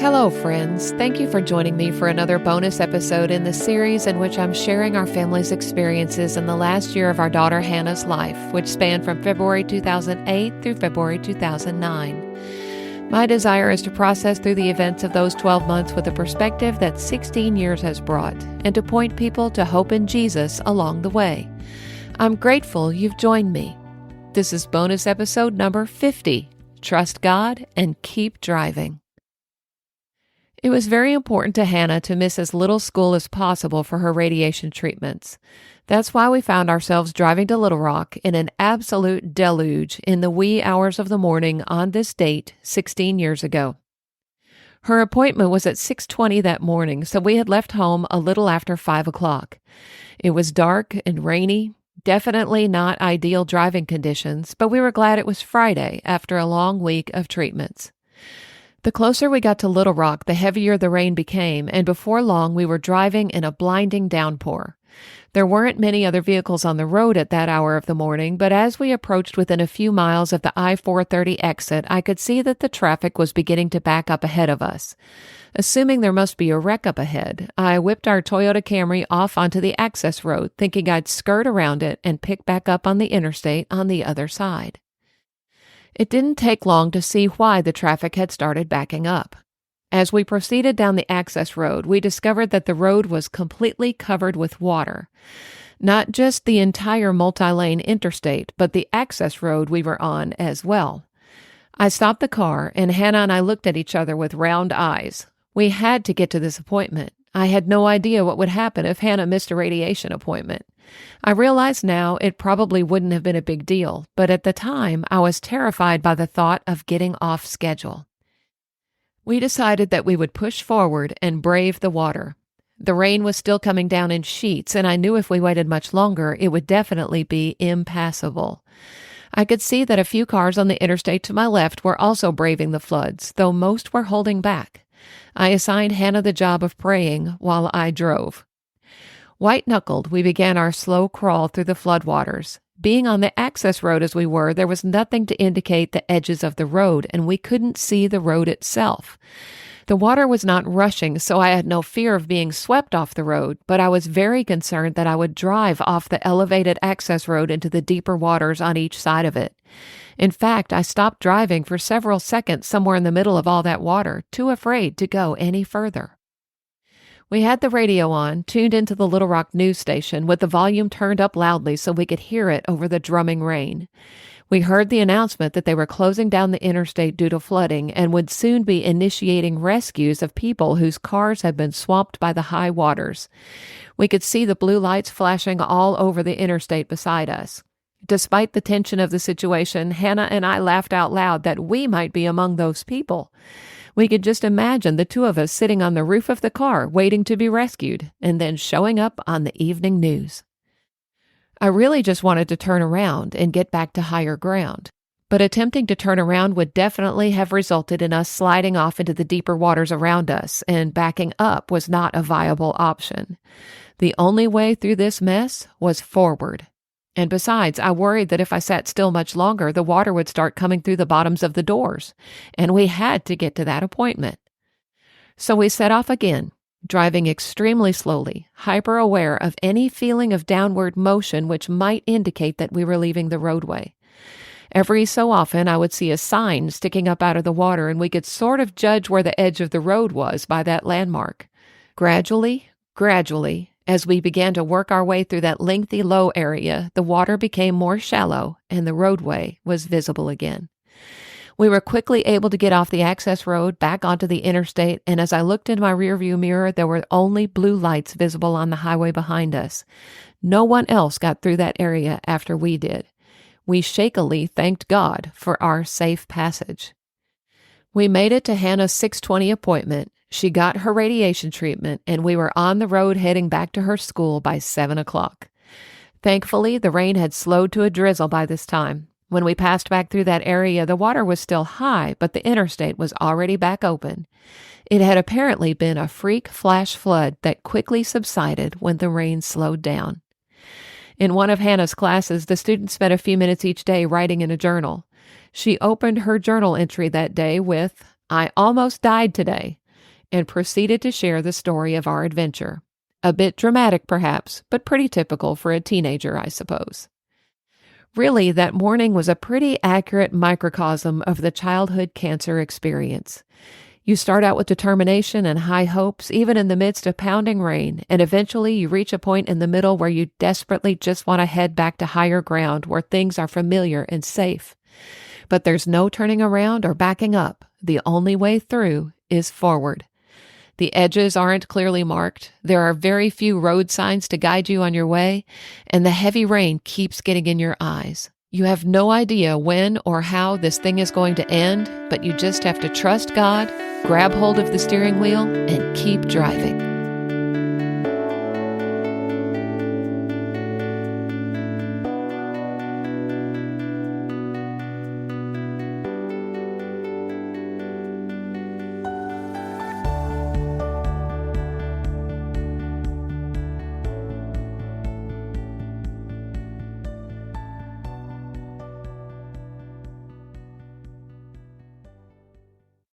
Hello, friends. Thank you for joining me for another bonus episode in the series in which I'm sharing our family's experiences in the last year of our daughter Hannah's life, which spanned from February 2008 through February 2009. My desire is to process through the events of those 12 months with a perspective that 16 years has brought, and to point people to hope in Jesus along the way. I'm grateful you've joined me. This is bonus episode number 50. Trust God and keep driving. It was very important to Hannah to miss as little school as possible for her radiation treatments. That's why we found ourselves driving to Little Rock in an absolute deluge in the wee hours of the morning on this date 16 years ago. Her appointment was at 6:20 that morning, so we had left home a little after 5 o'clock. It was dark and rainy, definitely not ideal driving conditions, but we were glad it was Friday after a long week of treatments. The closer we got to Little Rock, the heavier the rain became, and before long we were driving in a blinding downpour. There weren't many other vehicles on the road at that hour of the morning, but as we approached within a few miles of the I-430 exit, I could see that the traffic was beginning to back up ahead of us. Assuming there must be a wreck up ahead, I whipped our Toyota Camry off onto the access road, thinking I'd skirt around it and pick back up on the interstate on the other side. It didn't take long to see why the traffic had started backing up. As we proceeded down the access road, we discovered that the road was completely covered with water. Not just the entire multi-lane interstate, but the access road we were on as well. I stopped the car, and Hannah and I looked at each other with round eyes. We had to get to this appointment. I had no idea what would happen if Hannah missed a radiation appointment. I realize now it probably wouldn't have been a big deal, but at the time I was terrified by the thought of getting off schedule. We decided that we would push forward and brave the water. The rain was still coming down in sheets, and I knew if we waited much longer, it would definitely be impassable. I could see that a few cars on the interstate to my left were also braving the floods, though most were holding back. I assigned Hannah the job of praying while I drove. White-knuckled, we began our slow crawl through the floodwaters. Being on the access road as we were, there was nothing to indicate the edges of the road, and we couldn't see the road itself. The water was not rushing, so I had no fear of being swept off the road, but I was very concerned that I would drive off the elevated access road into the deeper waters on each side of it. In fact, I stopped driving for several seconds somewhere in the middle of all that water, too afraid to go any further. We had the radio on, tuned into the Little Rock news station with the volume turned up loudly so we could hear it over the drumming rain. We heard the announcement that they were closing down the interstate due to flooding and would soon be initiating rescues of people whose cars had been swamped by the high waters. We could see the blue lights flashing all over the interstate beside us. Despite the tension of the situation, Hannah and I laughed out loud that we might be among those people. We could just imagine the two of us sitting on the roof of the car waiting to be rescued and then showing up on the evening news. I really just wanted to turn around and get back to higher ground, but attempting to turn around would definitely have resulted in us sliding off into the deeper waters around us, and backing up was not a viable option. The only way through this mess was forward. And besides, I worried that if I sat still much longer, the water would start coming through the bottoms of the doors, and we had to get to that appointment. So we set off again, driving extremely slowly, hyper-aware of any feeling of downward motion which might indicate that we were leaving the roadway. Every so often, I would see a sign sticking up out of the water, and we could sort of judge where the edge of the road was by that landmark. Gradually, as we began to work our way through that lengthy low area, the water became more shallow and the roadway was visible again. We were quickly able to get off the access road back onto the interstate, and as I looked in my rearview mirror, there were only blue lights visible on the highway behind us. No one else got through that area after we did. We shakily thanked God for our safe passage. We made it to Hannah's 6:20 appointment. She got her radiation treatment, and we were on the road heading back to her school by 7 o'clock. Thankfully, the rain had slowed to a drizzle by this time. When we passed back through that area, the water was still high, but the interstate was already back open. It had apparently been a freak flash flood that quickly subsided when the rain slowed down. In one of Hannah's classes, the students spent a few minutes each day writing in a journal. She opened her journal entry that day with, "I almost died today." and proceeded to share the story of our adventure. A bit dramatic, perhaps, but pretty typical for a teenager, I suppose. Really, that morning was a pretty accurate microcosm of the childhood cancer experience. You start out with determination and high hopes, even in the midst of pounding rain, and eventually you reach a point in the middle where you desperately just want to head back to higher ground where things are familiar and safe. But there's no turning around or backing up. The only way through is forward. The edges aren't clearly marked. There are very few road signs to guide you on your way, and the heavy rain keeps getting in your eyes. You have no idea when or how this thing is going to end, but you just have to trust God, grab hold of the steering wheel, and keep driving.